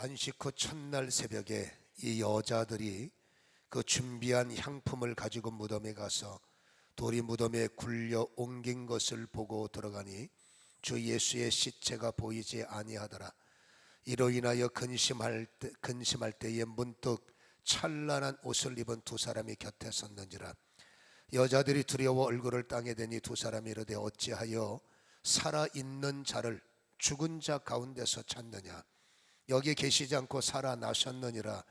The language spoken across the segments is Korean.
안식 후 첫날 새벽에 이 여자들이 그 준비한 향품을 가지고 무덤에 가서 돌이 무덤에 굴려 옮긴 것을 보고 들어가니 주 예수의 시체가 보이지 아니하더라. 이로 인하여 근심할 때에 문득 찬란한 옷을 입은 두 사람이 곁에 섰는지라. 여자들이 두려워 얼굴을 땅에 대니 두 사람이 이르되 어찌하여 살아있는 자를 죽은 자 가운데서 찾느냐. 여기 계시지 않고 살아나셨느니라.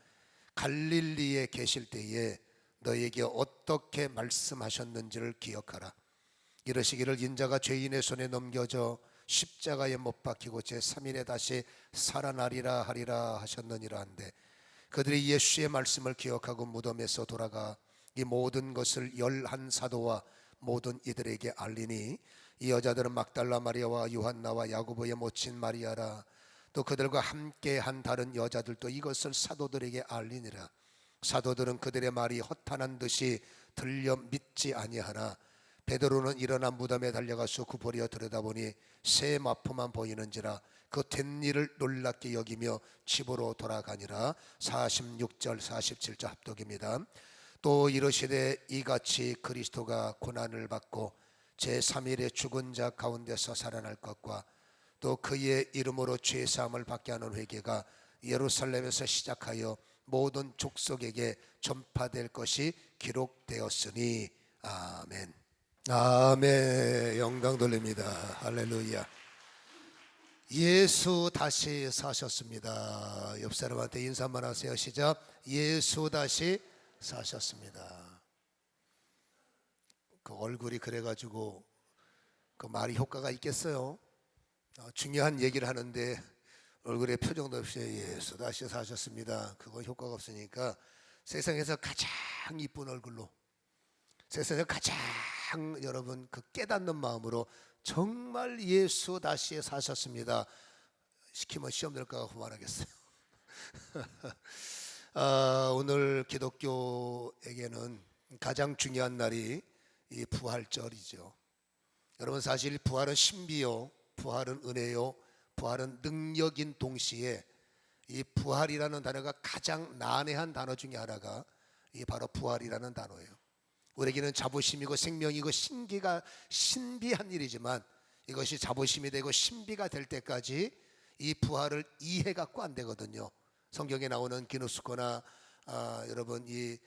갈릴리에 계실 때에 너에게 어떻게 말씀하셨는지를 기억하라. 이르시기를 인자가 죄인의 손에 넘겨져 십자가에 못 박히고 제3일에 다시 살아나리라 하리라 하셨느니라 한데, 그들이 예수의 말씀을 기억하고 무덤에서 돌아가 이 모든 것을 11사도와 모든 이들에게 알리니, 이 여자들은 막달라 마리아와 요한나와 야고보의 모친 마리아라. 또 그들과 함께 한 다른 여자들도 이것을 사도들에게 알리니라. 사도들은 그들의 말이 허탄한 듯이 들려 믿지 아니하나 베드로는 일어나 무덤에 달려가서 굽으려 들여다보니 새 마포만 보이는지라. 그 된 일을 놀랍게 여기며 집으로 돌아가니라. 46절 47절 합독입니다. 또 이르시되 이같이 그리스도가 고난을 받고 제3일에 죽은 자 가운데서 살아날 것과 또 그의 이름으로 죄사함을 받게 하는 회개가 예루살렘에서 시작하여 모든 족속에게 전파될 것이 기록되었으니. 아멘. 아멘. 영광 돌립니다. 할렐루야. 예수 다시 사셨습니다. 옆 사람한테 인사 한번 하세요. 시작. 예수 다시 사셨습니다. 그 얼굴이 그래가지고 그 말이 효과가 있겠어요? 중요한 얘기를 하는데 얼굴에 표정도 없이 예수 다시 사셨습니다, 그건 효과가 없으니까 세상에서 가장 이쁜 얼굴로, 세상에서 가장 여러분 그 깨닫는 마음으로 정말 예수 다시 사셨습니다 시키면 시험 될까 봐 말하겠어요. 오늘 기독교에게는 가장 중요한 날이 이 부활절이죠. 여러분, 사실 부활은 신비요, 부활은 은혜요, 부활은 능력인 동시에 이 부활이라는 단어가 가장 난해한 단어 중에 하나가 이 바로 부활이라는 단어예요. 우리에게는 자부심이고 생명이고 신비한 일이지만 이것이 자부심이 되고 신비가 될 때까지 이 부활을 이해 갖고 안 되거든요. 성경에 나오는 기누스코나 여러분 이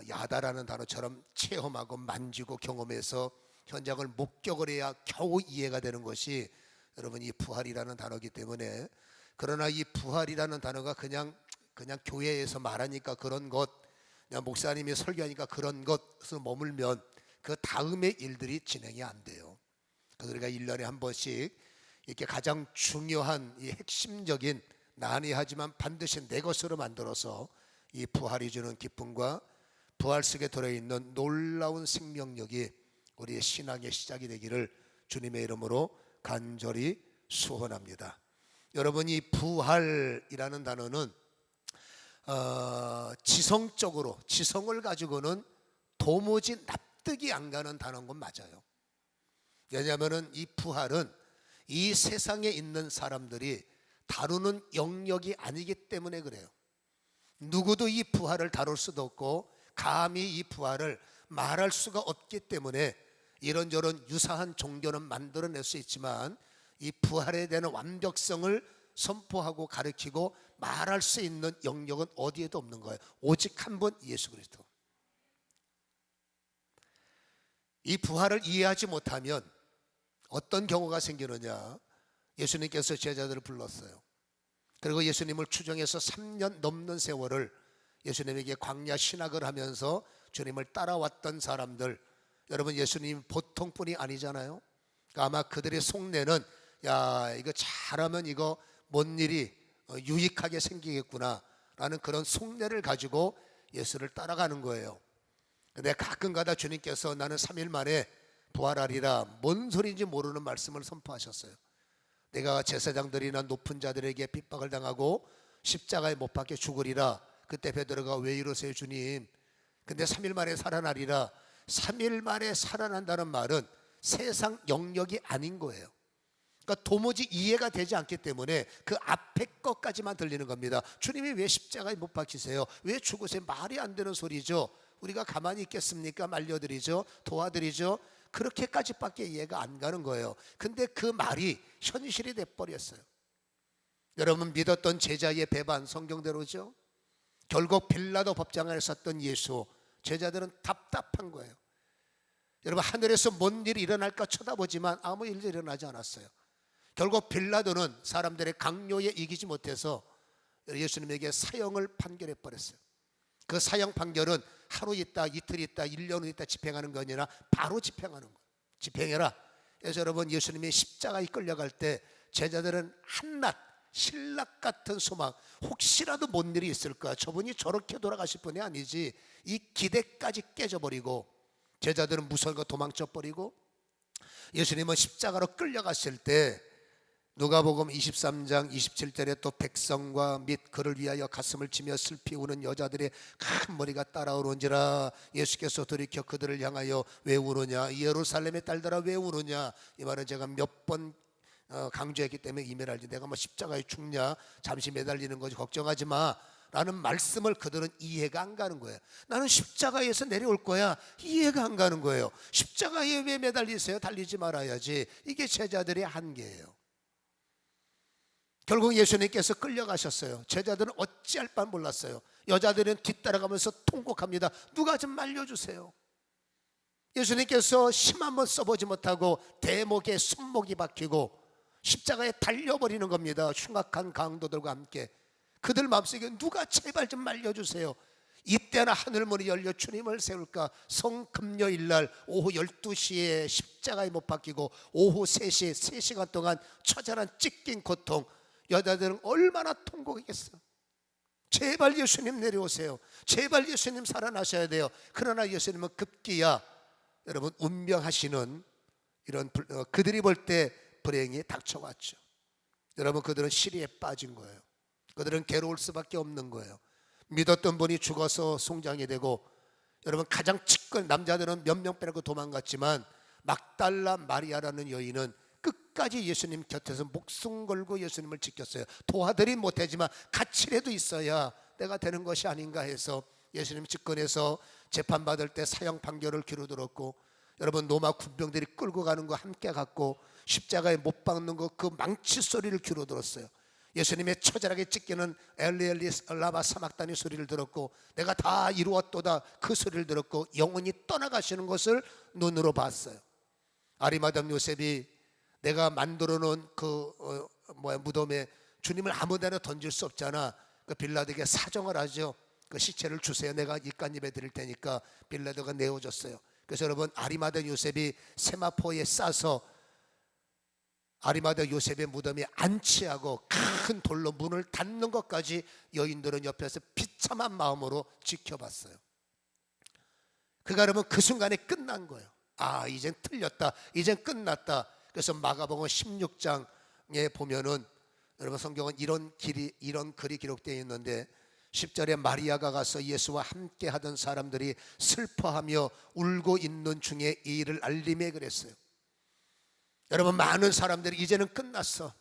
야다라는 단어처럼 체험하고 만지고 경험해서 현장을 목격을 해야 겨우 이해가 되는 것이 여러분 이 부활이라는 단어이기 때문에, 그러나 이 부활이라는 단어가 그냥 교회에서 말하니까 그런 것, 그냥 목사님이 설교하니까 그런 것을 머물면 그 다음의 일들이 진행이 안 돼요. 그래서 우리가 1년에 한 번씩 이렇게 가장 중요한 이 핵심적인 난해하지만 반드시 내 것으로 만들어서 이 부활이 주는 기쁨과 부활 속에 들어있는 놀라운 생명력이 우리의 신앙의 시작이 되기를 주님의 이름으로 간절히 소원합니다. 여러분, 이 부활이라는 단어는 지성적으로, 지성을 가지고는 도무지 납득이 안 가는 단어인 건 맞아요. 왜냐하면 이 부활은 이 세상에 있는 사람들이 다루는 영역이 아니기 때문에 그래요. 누구도 이 부활을 다룰 수도 없고 감히 이 부활을 말할 수가 없기 때문에 이런저런 유사한 종교는 만들어낼 수 있지만 이 부활에 대한 완벽성을 선포하고 가르치고 말할 수 있는 영역은 어디에도 없는 거예요. 오직 한 분, 예수 그리스도. 이 부활을 이해하지 못하면 어떤 경우가 생기느냐. 예수님께서 제자들을 불렀어요. 그리고 예수님을 추종해서 3년 넘는 세월을 예수님에게 광야 신학을 하면서 주님을 따라왔던 사람들, 여러분 예수님 보통 분이 아니잖아요. 그러니까 아마 그들의 속내는 야, 이거 잘하면 이거 뭔 일이 유익하게 생기겠구나 라는 그런 속내를 가지고 예수를 따라가는 거예요. 근데 가끔가다 주님께서 나는 3일 만에 부활하리라, 뭔 소리인지 모르는 말씀을 선포하셨어요. 내가 제사장들이나 높은 자들에게 핍박을 당하고 십자가에 못 박혀 죽으리라. 그때 베드로가 왜 이러세요 주님, 근데 3일 만에 살아나리라. 3일 만에 살아난다는 말은 세상 영역이 아닌 거예요. 그러니까 도무지 이해가 되지 않기 때문에 그 앞에 것까지만 들리는 겁니다. 주님이 왜 십자가에 못 박히세요? 왜 죽으세요? 말이 안 되는 소리죠. 우리가 가만히 있겠습니까? 말려드리죠, 도와드리죠. 그렇게까지밖에 이해가 안 가는 거예요. 근데 그 말이 현실이 돼버렸어요. 여러분, 믿었던 제자의 배반, 성경대로죠. 결국 빌라도 법정에 섰던 예수, 제자들은 답답한 거예요. 여러분, 하늘에서 뭔 일이 일어날까 쳐다보지만 아무 일도 일어나지 않았어요. 결국 빌라도는 사람들의 강요에 이기지 못해서 예수님에게 사형을 판결해 버렸어요. 그 사형 판결은 하루 있다, 이틀 있다, 1년 있다 집행하는 거 아니라 바로 집행하는 거예요. 집행해라. 그래서 여러분, 예수님이 십자가에 끌려갈 때 제자들은 한낱 신락 같은 소망, 혹시라도 뭔 일이 있을까, 저분이 저렇게 돌아가실 분이 아니지, 이 기대까지 깨져버리고 제자들은 무서운 거 도망쳐버리고 예수님은 십자가로 끌려갔을 때 누가복음 23장 27절에 또 백성과 및 그를 위하여 가슴을 치며 슬피 우는 여자들의 큰 머리가 따라오는지라. 예수께서 돌이켜 그들을 향하여 왜 우느냐, 예루살렘의 딸들아 왜 우느냐. 이 말은 제가 몇 번 강조했기 때문에 이메일 알지, 내가 뭐 십자가에 죽냐, 잠시 매달리는 거지, 걱정하지 마 라는 말씀을 그들은 이해가 안 가는 거예요. 나는 십자가에서 내려올 거야, 이해가 안 가는 거예요. 십자가에 왜 매달리세요? 달리지 말아야지. 이게 제자들의 한계예요. 결국 예수님께서 끌려가셨어요. 제자들은 어찌할 바 몰랐어요. 여자들은 뒤따라가면서 통곡합니다. 누가 좀 말려주세요. 예수님께서 심 한번 써보지 못하고 대목에 손목이 박히고 십자가에 달려버리는 겁니다. 흉악한 강도들과 함께. 그들 마음속에 누가 제발 좀 말려주세요. 이때나 하늘문이 열려 주님을 세울까. 성금요일날 오후 12시에 십자가에 못 박히고 오후 3시 3시간 동안 처절한 찢긴 고통, 여자들은 얼마나 통곡했겠어. 제발 예수님 내려오세요. 제발 예수님 살아나셔야 돼요. 그러나 예수님은 급기야 여러분 운명하시는 이런 그들이 볼 때 불행이 닥쳐왔죠. 여러분, 그들은 시리에 빠진 거예요. 그들은 괴로울 수밖에 없는 거예요. 믿었던 분이 죽어서 송장이 되고, 여러분 가장 남자들은 몇 명 빼고 도망갔지만 막달라 마리아라는 여인은 끝까지 예수님 곁에서 목숨 걸고 예수님을 지켰어요. 도와드리 못하지만 같이라도 있어야 내가 되는 것이 아닌가 해서 예수님 집권해서 재판받을 때 사형 판결을 귀로 들었고, 여러분 로마 군병들이 끌고 가는 거 함께 갔고, 십자가에 못 박는 거 그 망치 소리를 귀로 들었어요. 예수님의 처절하게 찢기는 엘리 라마 사막단의 소리를 들었고, 내가 다 이루었도다 그 소리를 들었고, 영원히 떠나가시는 것을 눈으로 봤어요. 아리마담 요셉이 내가 만들어 놓은 그 무덤에 주님을 아무데나 던질 수 없잖아. 그 빌라도에게 사정을 하죠. 그 시체를 주세요, 내가 입간입에 드릴 테니까. 빌라도가 내어줬어요. 그래서 여러분, 아리마다 요셉이 세마포에 싸서 아리마다 요셉의 무덤에 안치하고 큰 돌로 문을 닫는 것까지 여인들은 옆에서 비참한 마음으로 지켜봤어요. 그가 여러분 그 순간에 끝난 거예요. 아, 이젠 틀렸다, 이젠 끝났다. 그래서 마가복음 16장에 보면은 여러분 성경은 이런 글이 기록되어 있는데, 10절에 마리아가 가서 예수와 함께 하던 사람들이 슬퍼하며 울고 있는 중에 이 일을 알림해 그랬어요. 여러분, 많은 사람들이 이제는 끝났어,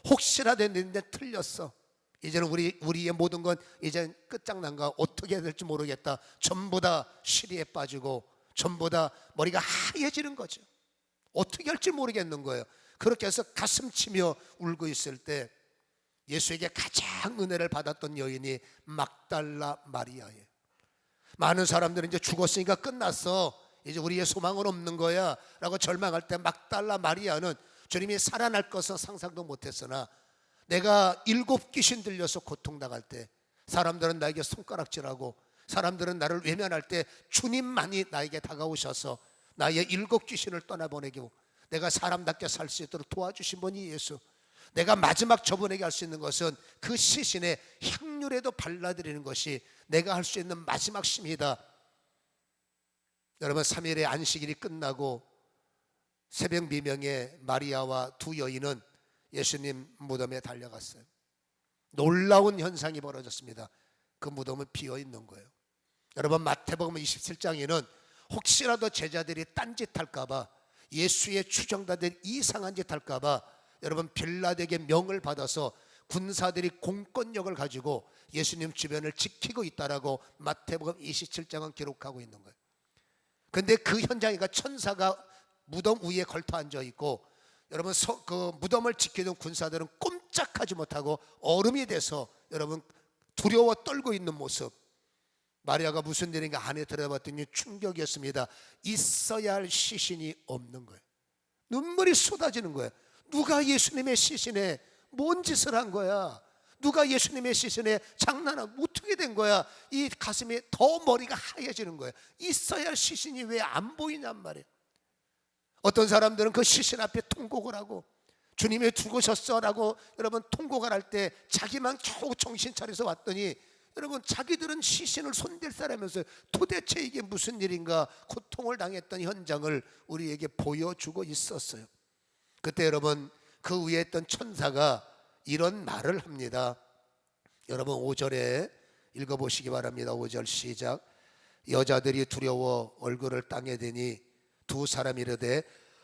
혹시라도 했는데 틀렸어, 이제는 우리의 모든 건 이제 끝장난가, 어떻게 해야 될지 모르겠다, 전부 다 시리에 빠지고 전부 다 머리가 하얘지는 거죠. 어떻게 할지 모르겠는 거예요. 그렇게 해서 가슴 치며 울고 있을 때 예수에게 가장 은혜를 받았던 여인이 막달라 마리아예요. 많은 사람들은 이제 죽었으니까 끝났어, 이제 우리의 소망은 없는 거야 라고 절망할 때, 막달라 마리아는 주님이 살아날 것은 상상도 못했으나 내가 7 귀신 들려서 고통당할 때, 사람들은 나에게 손가락질하고 사람들은 나를 외면할 때 주님만이 나에게 다가오셔서 나의 7 귀신을 떠나보내고 내가 사람답게 살 수 있도록 도와주신 분이 예수. 내가 마지막 저분에게 할 수 있는 것은 그 시신에 향유라도 발라드리는 것이 내가 할 수 있는 마지막 심이다. 여러분, 3일의 안식일이 끝나고 새벽 미명에 마리아와 두 여인은 예수님 무덤에 달려갔어요. 놀라운 현상이 벌어졌습니다. 그 무덤은 비어 있는 거예요. 여러분, 마태복음 27장에는 혹시라도 제자들이 딴짓할까 봐, 예수의 추종자들이 이상한 짓 할까 봐 여러분 빌라도에게 명을 받아서 군사들이 공권력을 가지고 예수님 주변을 지키고 있다라고 마태복음 27장은 기록하고 있는 거예요. 근데 그 현장에 천사가 무덤 위에 걸터 앉아 있고, 여러분 그 무덤을 지키던 군사들은 꼼짝하지 못하고 얼음이 돼서 여러분 두려워 떨고 있는 모습. 마리아가 무슨 일인가 안에 들어봤더니 충격이었습니다. 있어야 할 시신이 없는 거예요. 눈물이 쏟아지는 거예요. 누가 예수님의 시신에 뭔 짓을 한 거야? 누가 예수님의 시신에 장난하고 어떻게 된 거야? 이 가슴이 더 머리가 하얘지는 거예요. 있어야 할 시신이 왜 안 보이냔 말이에요. 어떤 사람들은 그 시신 앞에 통곡을 하고, 주님이 죽으셨어 라고 여러분 통곡을 할 때 자기만 겨우 정신 차려서 왔더니, 여러분 자기들은 시신을 손댈 사람이면서 도대체 이게 무슨 일인가 고통을 당했던 현장을 우리에게 보여주고 있었어요. 그때 여러분 그 위에 있던 천사가 이런 말을 합니다. 여러분 5절에 읽어보시기 바랍니다. 5절 시작. 여자들이 두려워 얼굴을 땅에 대니 두 사람이 이르되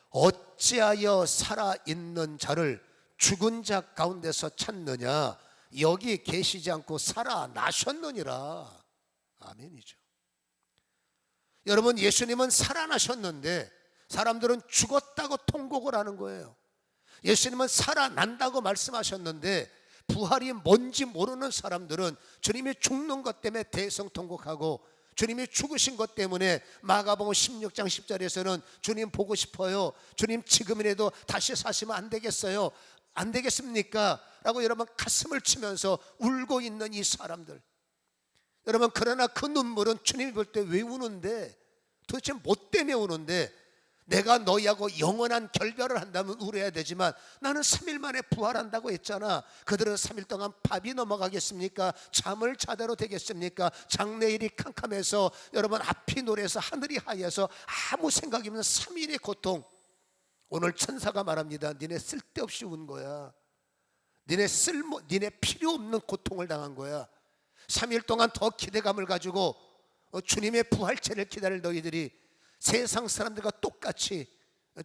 어찌하여 살아있는 자를 죽은 자 가운데서 찾느냐? 여기 계시지 않고 살아나셨느니라. 아멘이죠. 여러분 예수님은 살아나셨는데 사람들은 죽었다고 통곡을 하는 거예요. 예수님은 살아난다고 말씀하셨는데 부활이 뭔지 모르는 사람들은 주님이 죽는 것 때문에 대성통곡하고, 주님이 죽으신 것 때문에 마가복음 16장 10절에서는 주님 보고 싶어요, 주님 지금이라도 다시 사시면 안 되겠어요, 안 되겠습니까? 라고 여러분 가슴을 치면서 울고 있는 이 사람들. 여러분 그러나 그 눈물은 주님이 볼 때 왜 우는데, 도대체 뭐 때문에 우는데? 내가 너희하고 영원한 결별을 한다면 울어야 되지만 나는 3일 만에 부활한다고 했잖아. 그들은 3일 동안 밥이 넘어가겠습니까? 잠을 자대로 되겠습니까? 장래일이 캄캄해서 여러분 앞이 노래서 하늘이 하얘서 아무 생각이 없는 3일의 고통. 오늘 천사가 말합니다. 니네 쓸데없이 운 거야. 니네 필요 없는 고통을 당한 거야. 3일 동안 더 기대감을 가지고 주님의 부활체를 기다릴 너희들이 세상 사람들과 똑같이,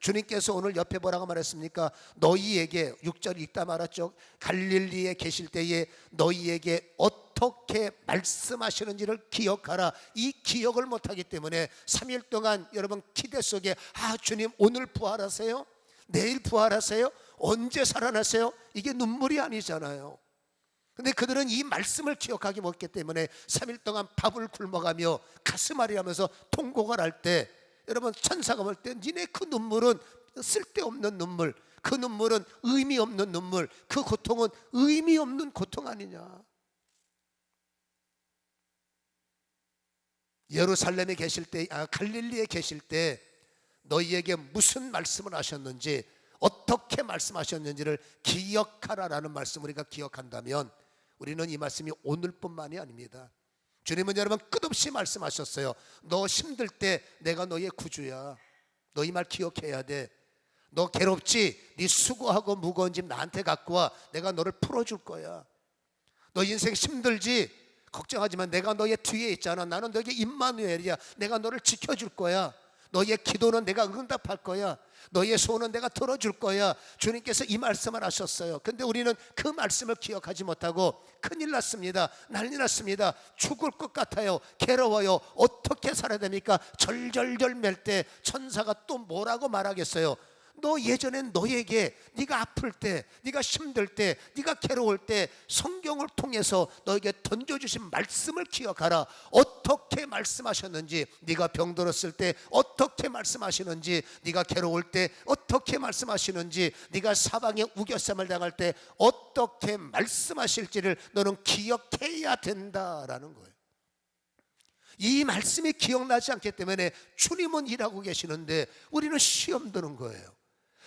주님께서 오늘 옆에 뭐라고 말했습니까? 너희에게, 6절 읽다 말았죠. 갈릴리에 계실 때에 너희에게 어떻게 말씀하시는지를 기억하라. 이 기억을 못하기 때문에 3일 동안 여러분 기대 속에, 아 주님 오늘 부활하세요? 내일 부활하세요? 언제 살아나세요? 이게 눈물이 아니잖아요. 근데 그들은 이 말씀을 기억하기 못했기 때문에 3일 동안 밥을 굶어가며 가슴앓이하면서 통곡을 할 때, 여러분 천사가 볼 때 니네 그 눈물은 쓸데없는 눈물, 그 눈물은 의미 없는 눈물, 그 고통은 의미 없는 고통 아니냐. 예루살렘에 계실 때, 갈릴리에 계실 때 너희에게 무슨 말씀을 하셨는지, 어떻게 말씀하셨는지를 기억하라라는 말씀 우리가 기억한다면 우리는 이 말씀이 오늘뿐만이 아닙니다. 주님은 여러분 끝없이 말씀하셨어요. 너 힘들 때 내가 너의 구주야. 너 이 말 기억해야 돼. 너 괴롭지? 네 수고하고 무거운 짐 나한테 갖고 와. 내가 너를 풀어줄 거야. 너 인생 힘들지? 걱정하지만 내가 너의 뒤에 있잖아. 나는 너에게 임마누엘이야. 내가 너를 지켜줄 거야. 너의 기도는 내가 응답할 거야. 너의 소원은 내가 들어줄 거야. 주님께서 이 말씀을 하셨어요. 근데 우리는 그 말씀을 기억하지 못하고 큰일 났습니다. 난리 났습니다. 죽을 것 같아요. 괴로워요. 어떻게 살아야 됩니까? 절절절 맬 때 천사가 또 뭐라고 말하겠어요? 너 예전엔 너에게 네가 아플 때, 네가 힘들 때, 네가 괴로울 때 성경을 통해서 너에게 던져주신 말씀을 기억하라. 어떻게 말씀하셨는지, 네가 병들었을 때 어떻게 말씀하시는지, 네가 괴로울 때 어떻게 말씀하시는지, 네가 사방에 우겨쌈을 당할 때 어떻게 말씀하실지를 너는 기억해야 된다라는 거예요. 이 말씀이 기억나지 않기 때문에 주님은 일하고 계시는데 우리는 시험 드는 거예요.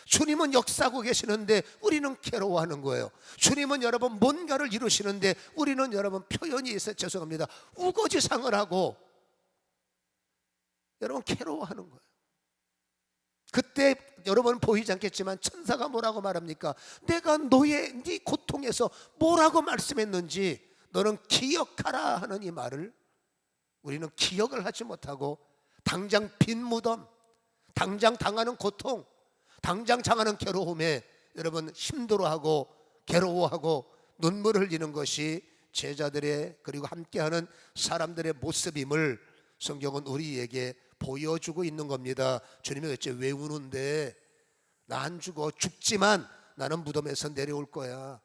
주님은 역사하고 계시는데 우리는 괴로워하는 거예요. 주님은 여러분 뭔가를 이루시는데 우리는 여러분 표현이 있어서 죄송합니다, 우거지상을 하고 여러분 괴로워하는 거예요. 그때 여러분 보이지 않겠지만 천사가 뭐라고 말합니까? 내가 네 고통에서 뭐라고 말씀했는지 너는 기억하라 하는 이 말을 우리는 기억을 하지 못하고 당장 빈 무덤, 당장 당하는 고통, 당장 당하는 괴로움에 여러분 힘들어하고 괴로워하고 눈물 흘리는 것이 제자들의 그리고 함께하는 사람들의 모습임을 성경은 우리에게 보여주고 있는 겁니다. 주님이 어째 왜 우는데? 나 안 죽어. 죽지만 나는 무덤에서 내려올 거야.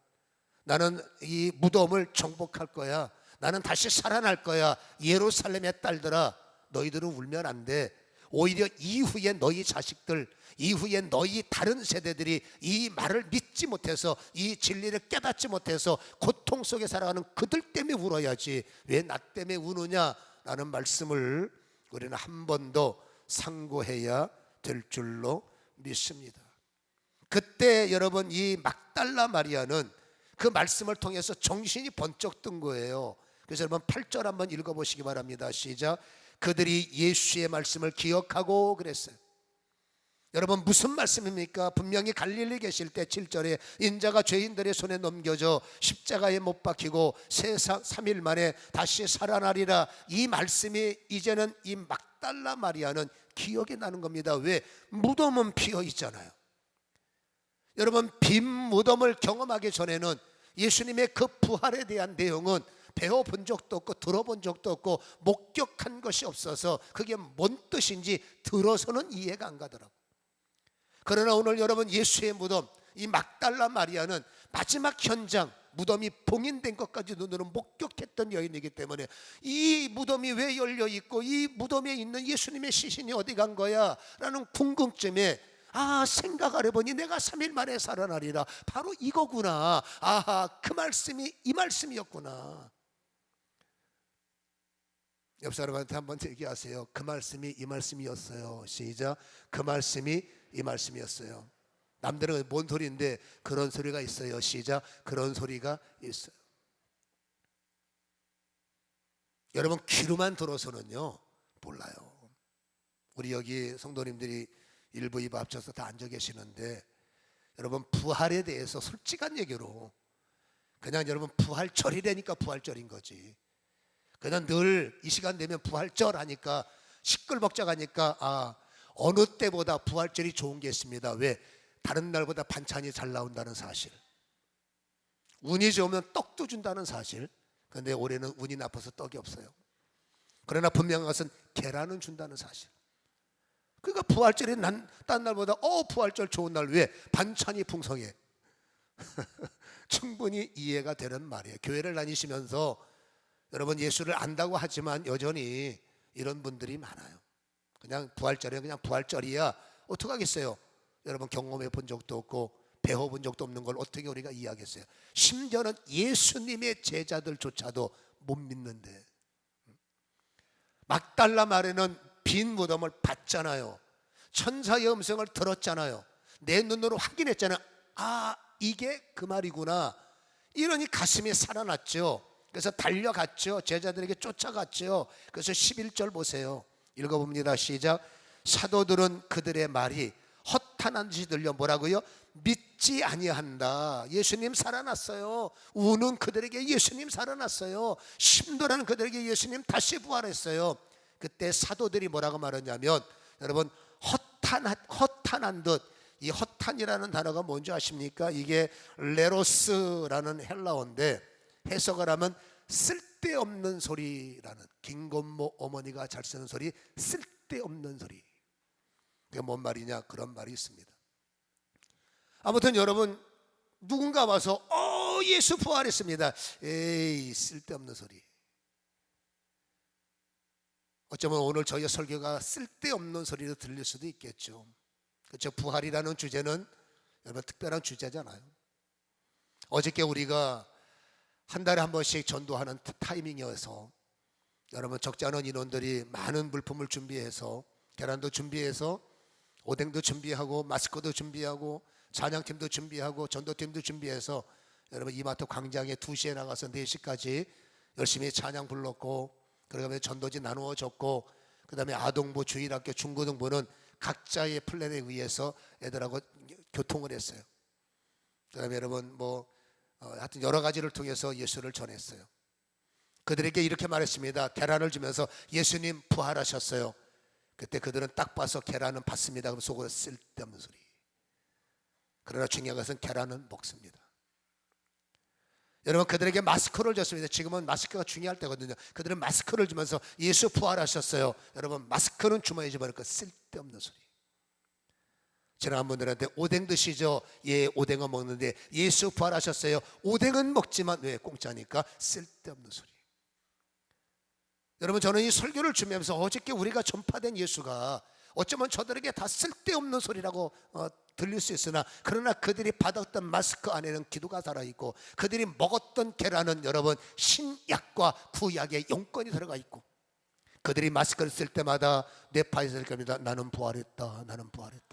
나는 이 무덤을 정복할 거야. 나는 다시 살아날 거야. 예루살렘의 딸들아, 너희들은 울면 안 돼. 오히려 이후에 너희 자식들, 이후에 너희 다른 세대들이 이 말을 믿지 못해서, 이 진리를 깨닫지 못해서 고통 속에 살아가는 그들 때문에 울어야지 왜 나 때문에 우느냐라는 말씀을 우리는 한 번 더 상고해야 될 줄로 믿습니다. 그때 여러분 이 막달라 마리아는 그 말씀을 통해서 정신이 번쩍 든 거예요. 그래서 여러분 8절 한번 읽어보시기 바랍니다. 시작. 그들이 예수의 말씀을 기억하고 그랬어요. 여러분 무슨 말씀입니까? 분명히 갈릴리 계실 때 7절에 인자가 죄인들의 손에 넘겨져 십자가에 못 박히고 3일 만에 다시 살아나리라, 이 말씀이 이제는 이 막달라 마리아는 기억이 나는 겁니다. 왜? 무덤은 비어 있잖아요. 여러분 빈 무덤을 경험하기 전에는 예수님의 그 부활에 대한 내용은 배워본 적도 없고 들어본 적도 없고 목격한 것이 없어서 그게 뭔 뜻인지 들어서는 이해가 안 가더라고요. 그러나 오늘 여러분 예수의 무덤, 이 막달라 마리아는 마지막 현장, 무덤이 봉인된 것까지 눈으로 목격했던 여인이기 때문에 이 무덤이 왜 열려있고 이 무덤에 있는 예수님의 시신이 어디 간 거야? 라는 궁금증에 생각을 해보니 내가 3일 만에 살아나리라, 바로 이거구나. 그 말씀이 이 말씀이었구나. 옆 사람한테 한번 얘기하세요. 그 말씀이 이 말씀이었어요. 시작. 그 말씀이 이 말씀이었어요. 남들은 뭔 소리인데 그런 소리가 있어요. 시작. 그런 소리가 있어요. 여러분 귀로만 들어서는요 몰라요. 우리 여기 성도님들이 1부 2부 합쳐서 다 앉아 계시는데 여러분 부활에 대해서 솔직한 얘기로 그냥 여러분 부활절이라니까 부활절인 거지, 그냥 늘 이 시간 되면 부활절 하니까 시끌벅적 하니까 어느 때보다 부활절이 좋은 게 있습니다. 왜? 다른 날보다 반찬이 잘 나온다는 사실, 운이 좋으면 떡도 준다는 사실. 그런데 올해는 운이 나빠서 떡이 없어요. 그러나 분명한 것은 계란은 준다는 사실. 그러니까 부활절이 딴 날보다 부활절 좋은 날. 왜? 반찬이 풍성해. 충분히 이해가 되는 말이에요. 교회를 다니시면서 여러분 예수를 안다고 하지만 여전히 이런 분들이 많아요. 그냥 부활절이야, 그냥 부활절이야. 어떡하겠어요? 여러분 경험해 본 적도 없고 배워본 적도 없는 걸 어떻게 우리가 이해하겠어요? 심지어는 예수님의 제자들조차도 못 믿는데. 막달라 마리아는 빈 무덤을 봤잖아요. 천사의 음성을 들었잖아요. 내 눈으로 확인했잖아요. 이게 그 말이구나. 이러니 가슴이 살아났죠. 그래서 달려갔죠. 제자들에게 쫓아갔죠. 그래서 11절 보세요. 읽어봅니다. 시작. 사도들은 그들의 말이 허탄한 듯이 들려 뭐라고요? 믿지 아니한다. 예수님 살아났어요. 우는 그들에게 예수님 살아났어요. 심도라는 그들에게 예수님 다시 부활했어요. 그때 사도들이 뭐라고 말하냐면 여러분 허탄한 듯, 이 허탄이라는 단어가 뭔지 아십니까? 이게 레로스라는 헬라어인데 해석을 하면 쓸데없는 소리라는, 김건모 어머니가 잘 쓰는 소리, 쓸데없는 소리. 그게 뭔 말이냐? 그런 말이 있습니다. 아무튼 여러분 누군가 와서 예수 부활했습니다. 에이 쓸데없는 소리. 어쩌면 오늘 저희 설교가 쓸데없는 소리로 들릴 수도 있겠죠. 그렇죠? 부활이라는 주제는 여러분 특별한 주제잖아요. 어저께 우리가 한 달에 한 번씩 전도하는 타이밍이어서 여러분 적지 않은 인원들이 많은 물품을 준비해서 계란도 준비해서 오뎅도 준비하고 마스크도 준비하고 찬양팀도 준비하고 전도팀도 준비해서 여러분 이마트 광장에 2시에 나가서 4시까지 열심히 찬양 불렀고, 그다음에 전도지 나누어 줬고, 그다음에 아동부, 주일학교, 중고등부는 각자의 플랜에 의해서 애들하고 교통을 했어요. 그다음에 여러분 하여튼 여러 가지를 통해서 예수를 전했어요. 그들에게 이렇게 말했습니다. 계란을 주면서 예수님 부활하셨어요. 그때 그들은 딱 봐서 계란은 받습니다. 그럼 속으로 쓸데없는 소리. 그러나 중요한 것은 계란은 먹습니다. 여러분, 그들에게 마스크를 줬습니다. 지금은 마스크가 중요할 때거든요. 그들은 마스크를 주면서 예수 부활하셨어요. 여러분, 마스크는 주머니에 집어넣고 쓸데없는 소리. 지나간 분들한테 오뎅 드시죠? 예, 오뎅은 먹는데 예수 부활하셨어요. 오뎅은 먹지만 왜? 공짜니까. 쓸데없는 소리. 여러분, 저는 이 설교를 준비하면서 어저께 우리가 전파된 예수가 어쩌면 저들에게 다 쓸데없는 소리라고 들릴 수 있으나, 그러나 그들이 받았던 마스크 안에는 기도가 살아있고, 그들이 먹었던 계란은 여러분 신약과 구약의 영권이 들어가 있고, 그들이 마스크를 쓸 때마다 뇌파에 있을 겁니다. 나는 부활했다, 나는 부활했다.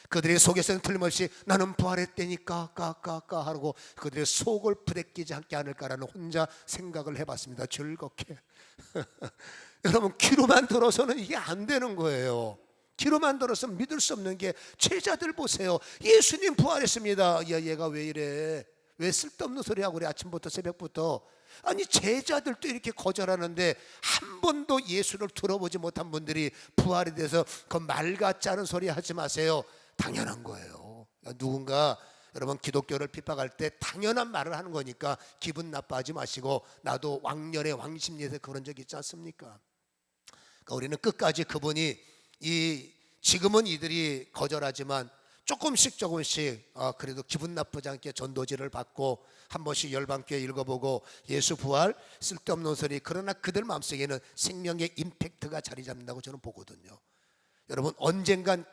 그들의 속에서는 틀림없이 나는 부활했다니까 까까까 하고 그들의 속을 부대끼지 않게 않을까라는 혼자 생각을 해봤습니다. 즐겁게. 여러분, 귀로만 들어서는 이게 안 되는 거예요. 귀로만 들어서 믿을 수 없는 게, 제자들 보세요. 예수님 부활했습니다. 야, 얘가 왜 이래? 왜 쓸데없는 소리 하고 그래? 아침부터 새벽부터. 아니, 제자들도 이렇게 거절하는데 한 번도 예수를 들어보지 못한 분들이 부활에 대해서 그 말 같지 않은 소리 하지 마세요. 당연한 거예요. 누군가 여러분 기독교를 핍박할 때 당연한 말을 하는 거니까 기분 나빠하지 마시고, 나도 왕년에 왕십리에서 그런 적 있지 않습니까? 그러니까 우리는 끝까지 그분이 지금은 이들이 거절하지만 조금씩 그래도 기분 나쁘지 않게 전도지를 받고 한 번씩 열방교회 읽어보고 예수 부활 쓸데없는 소리, 그러나 그들 마음속에는 생명의 임팩트가 자리 잡는다고 저는 보거든요. 여러분, 언젠간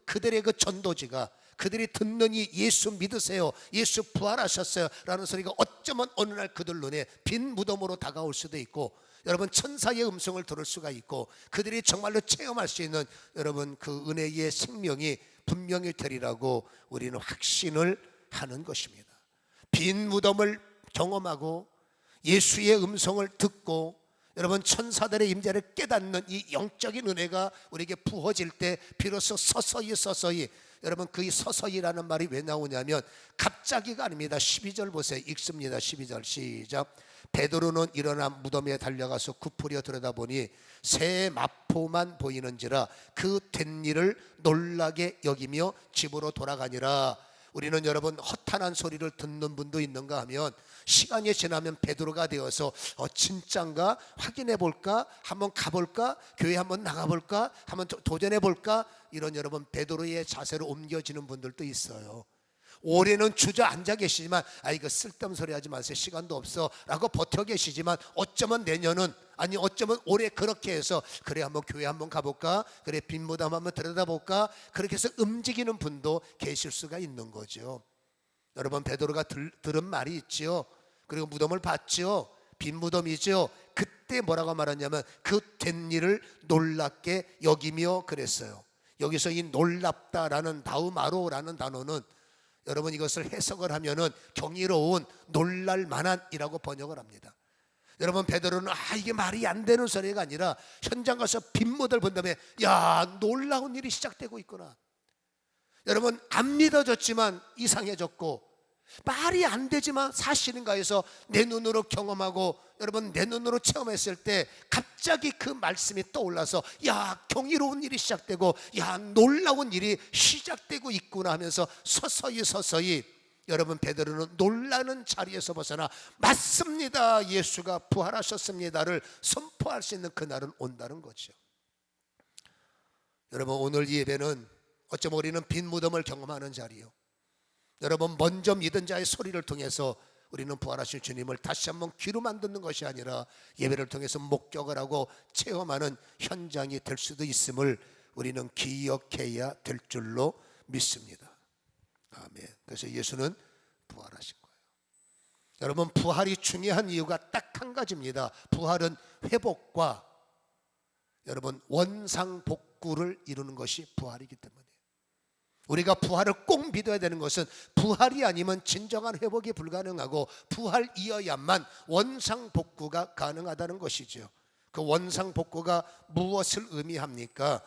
그들의 그 전도지가, 그들이 듣는 이 예수 믿으세요, 예수 부활하셨어요 라는 소리가 어쩌면 어느 날 그들 눈에 빈 무덤으로 다가올 수도 있고, 여러분 천사의 음성을 들을 수가 있고, 그들이 정말로 체험할 수 있는 여러분 그 은혜의 생명이 분명히 되리라고 우리는 확신을 하는 것입니다. 빈 무덤을 경험하고 예수의 음성을 듣고 여러분 천사들의 임재를 깨닫는 이 영적인 은혜가 우리에게 부어질 때 비로소 서서히 여러분, 그 서서히라는 말이 왜 나오냐면 갑자기가 아닙니다. 12절 보세요. 읽습니다. 12절 시작. 베드로는 일어나 무덤에 달려가서 굽으려 들여다보니 새 마포만 보이는지라 그 된 일을 놀라게 여기며 집으로 돌아가니라. 우리는 여러분 허탄한 소리를 듣는 분도 있는가 하면, 시간이 지나면 베드로가 되어서 진짠가 확인해 볼까, 한번 가볼까, 교회 한번 나가볼까, 한번 도전해 볼까, 이런 여러분 베드로의 자세로 옮겨지는 분들도 있어요. 올해는 주저앉아 계시지만 이거 쓸데없는 소리 하지 마세요, 시간도 없어 라고 버텨 계시지만, 어쩌면 내년은, 아니 어쩌면 올해 그렇게 해서 그래 한번 교회 한번 가볼까, 그래 빈 무덤 한번 들여다볼까, 그렇게 해서 움직이는 분도 계실 수가 있는 거죠. 여러분, 베드로가 들은 말이 있죠. 그리고 무덤을 봤죠. 빈 무덤이죠. 그때 뭐라고 말하냐면 그 된 일을 놀랍게 여기며 그랬어요. 여기서 이 놀랍다라는 다우마로라는 단어는 여러분 이것을 해석을 하면은 경이로운, 놀랄 만한이라고 번역을 합니다. 여러분, 베드로는 이게 말이 안 되는 소리가 아니라 현장 가서 빈 무덤을 본 다음에 야, 놀라운 일이 시작되고 있구나. 여러분, 안 믿어졌지만 이상해졌고, 말이 안 되지만 사실인가 해서 내 눈으로 경험하고 여러분 내 눈으로 체험했을 때 갑자기 그 말씀이 떠올라서 야, 경이로운 일이 시작되고 야, 놀라운 일이 시작되고 있구나 하면서 서서히 여러분 베드로는 놀라는 자리에서 벗어나 맞습니다, 예수가 부활하셨습니다를 선포할 수 있는 그날은 온다는 거죠. 여러분, 오늘 이 예배는 어쩌면 우리는 빈 무덤을 경험하는 자리요, 여러분 먼저 믿은 자의 소리를 통해서 우리는 부활하신 주님을 다시 한번 귀로만 듣는 것이 아니라 예배를 통해서 목격을 하고 체험하는 현장이 될 수도 있음을 우리는 기억해야 될 줄로 믿습니다. 아멘. 그래서 예수는 부활하신 거예요. 여러분, 부활이 중요한 이유가 딱 한 가지입니다. 부활은 회복과 여러분 원상복구를 이루는 것이 부활이기 때문에, 우리가 부활을 꼭 믿어야 되는 것은 부활이 아니면 진정한 회복이 불가능하고 부활이어야만 원상복구가 가능하다는 것이죠. 그 원상복구가 무엇을 의미합니까?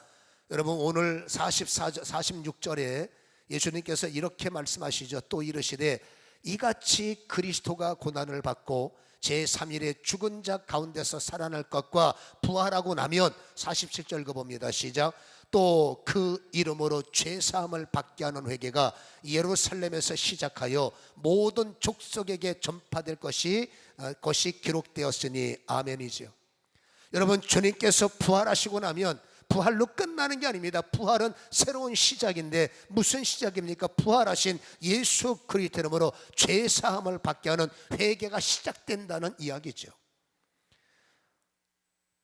여러분, 오늘 46절에 예수님께서 이렇게 말씀하시죠. 또 이르시되 이같이 그리스도가 고난을 받고 제3일에 죽은 자 가운데서 살아날 것과 부활하고 나면, 47절 봅니다. 시작. 또 그 이름으로 죄사함을 받게 하는 회개가 예루살렘에서 시작하여 모든 족속에게 전파될 것이 기록되었으니 아멘이죠. 여러분, 주님께서 부활하시고 나면 부활로 끝나는 게 아닙니다. 부활은 새로운 시작인데 무슨 시작입니까? 부활하신 예수 그리스도 이름으로 죄사함을 받게 하는 회개가 시작된다는 이야기죠.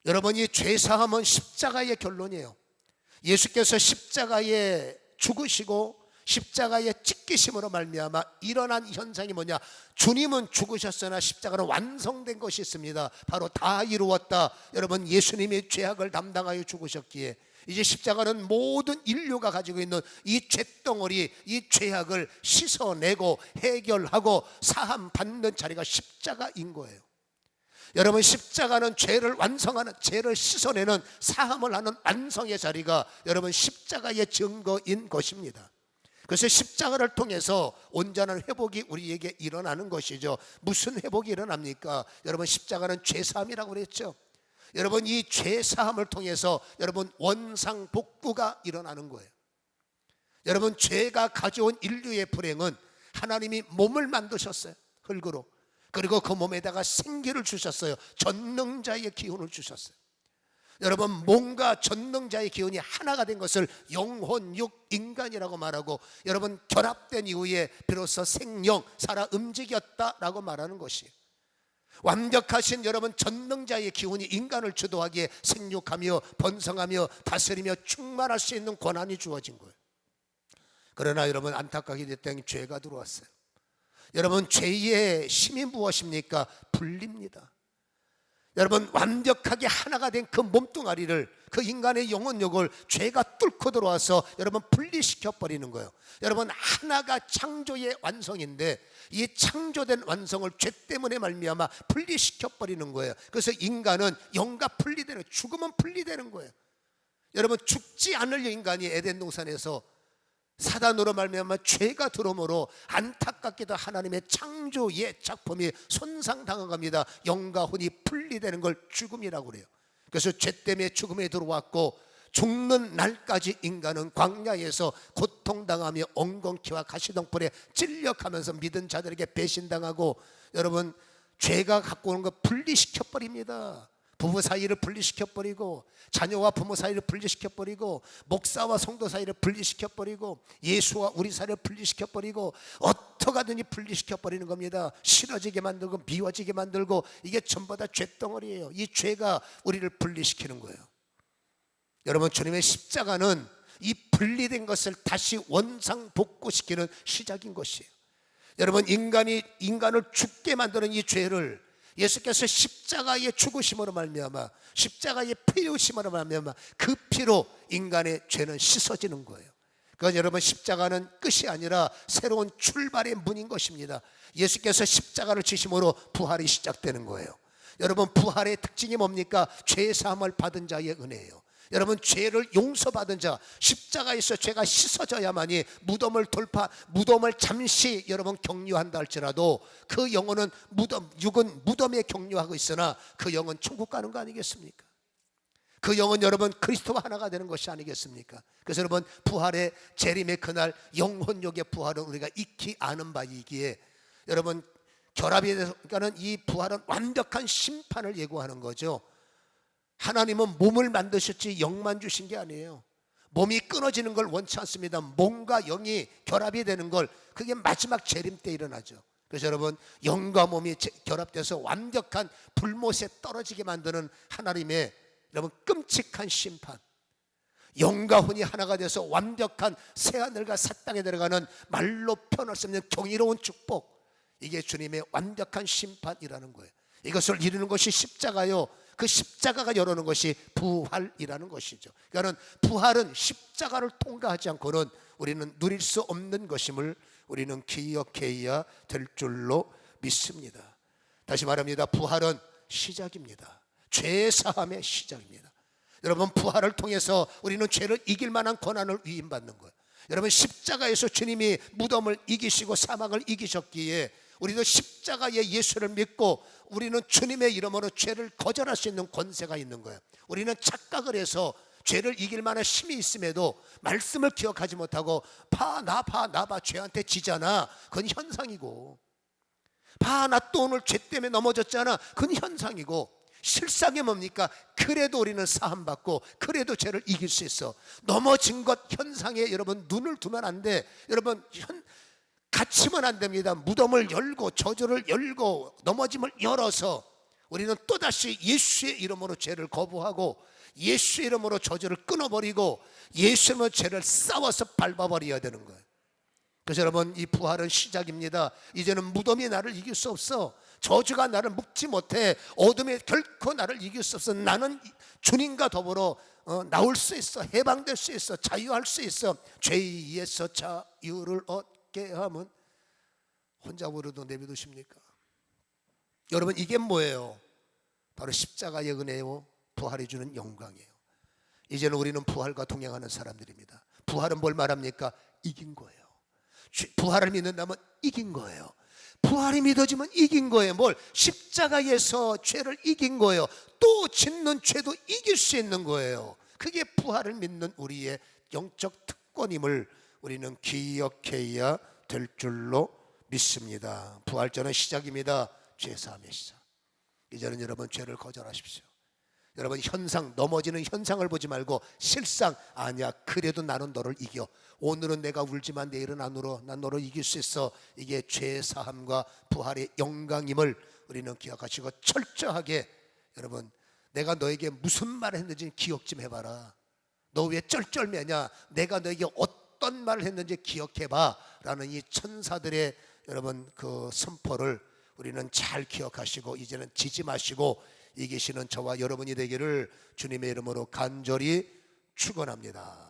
여러분, 이 죄사함은 십자가의 결론이에요. 예수께서 십자가에 죽으시고 십자가에 찢기심으로 말미암아 일어난 현상이 뭐냐? 주님은 죽으셨으나 십자가는 완성된 것이 있습니다. 바로 다 이루었다. 여러분, 예수님이 죄악을 담당하여 죽으셨기에 이제 십자가는 모든 인류가 가지고 있는 이 죄덩어리, 이 죄악을 씻어내고 해결하고 사함 받는 자리가 십자가인 거예요. 여러분, 십자가는 죄를 완성하는, 죄를 씻어내는, 사함을 하는 완성의 자리가 여러분 십자가의 증거인 것입니다. 그래서 십자가를 통해서 온전한 회복이 우리에게 일어나는 것이죠. 무슨 회복이 일어납니까? 여러분, 십자가는 죄사함이라고 그랬죠. 여러분, 이 죄사함을 통해서 여러분 원상복구가 일어나는 거예요. 여러분, 죄가 가져온 인류의 불행은 하나님이 몸을 만드셨어요. 흙으로. 그리고 그 몸에다가 생기를 주셨어요. 전능자의 기운을 주셨어요. 여러분, 몸과 전능자의 기운이 하나가 된 것을 영혼, 육, 인간이라고 말하고, 여러분 결합된 이후에 비로소 생령, 살아 움직였다라고 말하는 것이에요. 완벽하신 여러분 전능자의 기운이 인간을 주도하기에 생육하며 번성하며 다스리며 충만할 수 있는 권한이 주어진 거예요. 그러나 여러분, 안타깝게 됐더니 죄가 들어왔어요. 여러분, 죄의 힘이 무엇입니까? 분리입니다. 여러분, 완벽하게 하나가 된 그 몸뚱아리를, 그 인간의 영혼력을 죄가 뚫고 들어와서 여러분 분리시켜 버리는 거예요. 여러분, 하나가 창조의 완성인데 이 창조된 완성을 죄 때문에 말미암아 분리시켜 버리는 거예요. 그래서 인간은 영과 분리되는, 죽으면 분리되는 거예요. 여러분, 죽지 않을 인간이 에덴 동산에서 사단으로 말미암아 죄가 들어오므로 안타깝게도 하나님의 창조의 작품이 손상당한 겁니다. 영과 혼이 분리되는 걸 죽음이라고 그래요. 그래서 죄 때문에 죽음에 들어왔고 죽는 날까지 인간은 광야에서 고통당하며 엉겅퀴와 가시덩불에 찔려가면서 믿은 자들에게 배신당하고, 여러분 죄가 갖고 오는 거 분리시켜 버립니다. 부부 사이를 분리시켜버리고, 자녀와 부모 사이를 분리시켜버리고, 목사와 성도 사이를 분리시켜버리고, 예수와 우리 사이를 분리시켜버리고, 어떻게 하든지 분리시켜버리는 겁니다. 싫어지게 만들고 미워지게 만들고, 이게 전부 다 죄덩어리예요. 이 죄가 우리를 분리시키는 거예요. 여러분, 주님의 십자가는 이 분리된 것을 다시 원상복구시키는 시작인 것이에요. 여러분, 인간을 죽게 만드는 이 죄를 예수께서 십자가의 죽으심으로 말미암아, 십자가의 피 흘리심으로 말미암아 그 피로 인간의 죄는 씻어지는 거예요. 그건 여러분, 십자가는 끝이 아니라 새로운 출발의 문인 것입니다. 예수께서 십자가를 지심으로 부활이 시작되는 거예요. 여러분, 부활의 특징이 뭡니까? 죄 사함을 받은 자의 은혜예요. 여러분, 죄를 용서받은 자, 십자가에서 죄가 씻어져야만이 무덤을 잠시 여러분 격려한다 할지라도 그 영혼은 육은 무덤에 격려하고 있으나 그 영은 천국 가는 거 아니겠습니까? 그 영은 여러분 그리스도와 하나가 되는 것이 아니겠습니까? 그래서 여러분, 부활의 재림의 그날 영혼력의 부활은 우리가 익히 아는 바이기에, 여러분 결합에 대해서는 이 부활은 완벽한 심판을 예고하는 거죠. 하나님은 몸을 만드셨지 영만 주신 게 아니에요. 몸이 끊어지는 걸 원치 않습니다. 몸과 영이 결합이 되는 걸, 그게 마지막 재림 때 일어나죠. 그래서 여러분, 영과 몸이 결합돼서 완벽한 불못에 떨어지게 만드는 하나님의 여러분 끔찍한 심판, 영과 혼이 하나가 돼서 완벽한 새하늘과 새 땅에 들어가는 말로 표현할 수 없는 경이로운 축복, 이게 주님의 완벽한 심판이라는 거예요. 이것을 이루는 것이 십자가요, 그 십자가가 열어놓은 것이 부활이라는 것이죠. 그러니까 부활은 십자가를 통과하지 않고는 우리는 누릴 수 없는 것임을 우리는 기억해야 될 줄로 믿습니다. 다시 말합니다. 부활은 시작입니다. 죄 사함의 시작입니다. 여러분, 부활을 통해서 우리는 죄를 이길 만한 권한을 위임받는 거예요. 여러분, 십자가에서 주님이 무덤을 이기시고 사망을 이기셨기에 우리도 십자가의 예수를 믿고 우리는 주님의 이름으로 죄를 거절할 수 있는 권세가 있는 거예요. 우리는 착각을 해서 죄를 이길 만한 힘이 있음에도 말씀을 기억하지 못하고 나 봐 죄한테 지잖아. 그건 현상이고, 나 또 오늘 죄 때문에 넘어졌잖아. 그건 현상이고, 실상이 뭡니까? 그래도 우리는 사함받고 그래도 죄를 이길 수 있어. 넘어진 것 현상에 여러분 눈을 두면 안 돼. 여러분 갇히면 안 됩니다. 무덤을 열고 저주를 열고 넘어짐을 열어서 우리는 또다시 예수의 이름으로 죄를 거부하고 예수의 이름으로 저주를 끊어버리고 예수의 이름으로 죄를 싸워서 밟아버려야 되는 거예요. 그래서 여러분, 이 부활은 시작입니다. 이제는 무덤이 나를 이길 수 없어. 저주가 나를 묶지 못해. 어둠이 결코 나를 이길 수 없어. 나는 주님과 더불어 나올 수 있어. 해방될 수 있어. 자유할 수 있어. 죄에서 자유를 얻게 하면 혼자 부르도 내비두십니까? 여러분, 이게 뭐예요? 바로 십자가의 은혜요, 부활이 주는 영광이에요. 이제는 우리는 부활과 동행하는 사람들입니다. 부활은 뭘 말합니까? 이긴 거예요. 부활을 믿는다면 이긴 거예요. 부활이 믿어지면 이긴 거예요. 뭘? 십자가에서 죄를 이긴 거예요. 또 짓는 죄도 이길 수 있는 거예요. 그게 부활을 믿는 우리의 영적 특권임을 우리는 기억해야 될 줄로 믿습니다. 부활절은 시작입니다. 죄사함의 시작. 이제는 여러분 죄를 거절하십시오. 여러분, 현상, 넘어지는 현상을 보지 말고 실상, 아니야 그래도 나는 너를 이겨. 오늘은 내가 울지만 내일은 안 울어. 난 너를 이길 수 있어. 이게 죄사함과 부활의 영광임을 우리는 기억하시고 철저하게, 여러분, 내가 너에게 무슨 말을 했는지 기억 좀 해봐라. 너 왜 쩔쩔매냐? 내가 너에게 어떤 말을 했는지 기억해봐 라는 이 천사들의 여러분 그 선포를 우리는 잘 기억하시고 이제는 지지 마시고 이기시는 저와 여러분이 되기를 주님의 이름으로 간절히 축원합니다.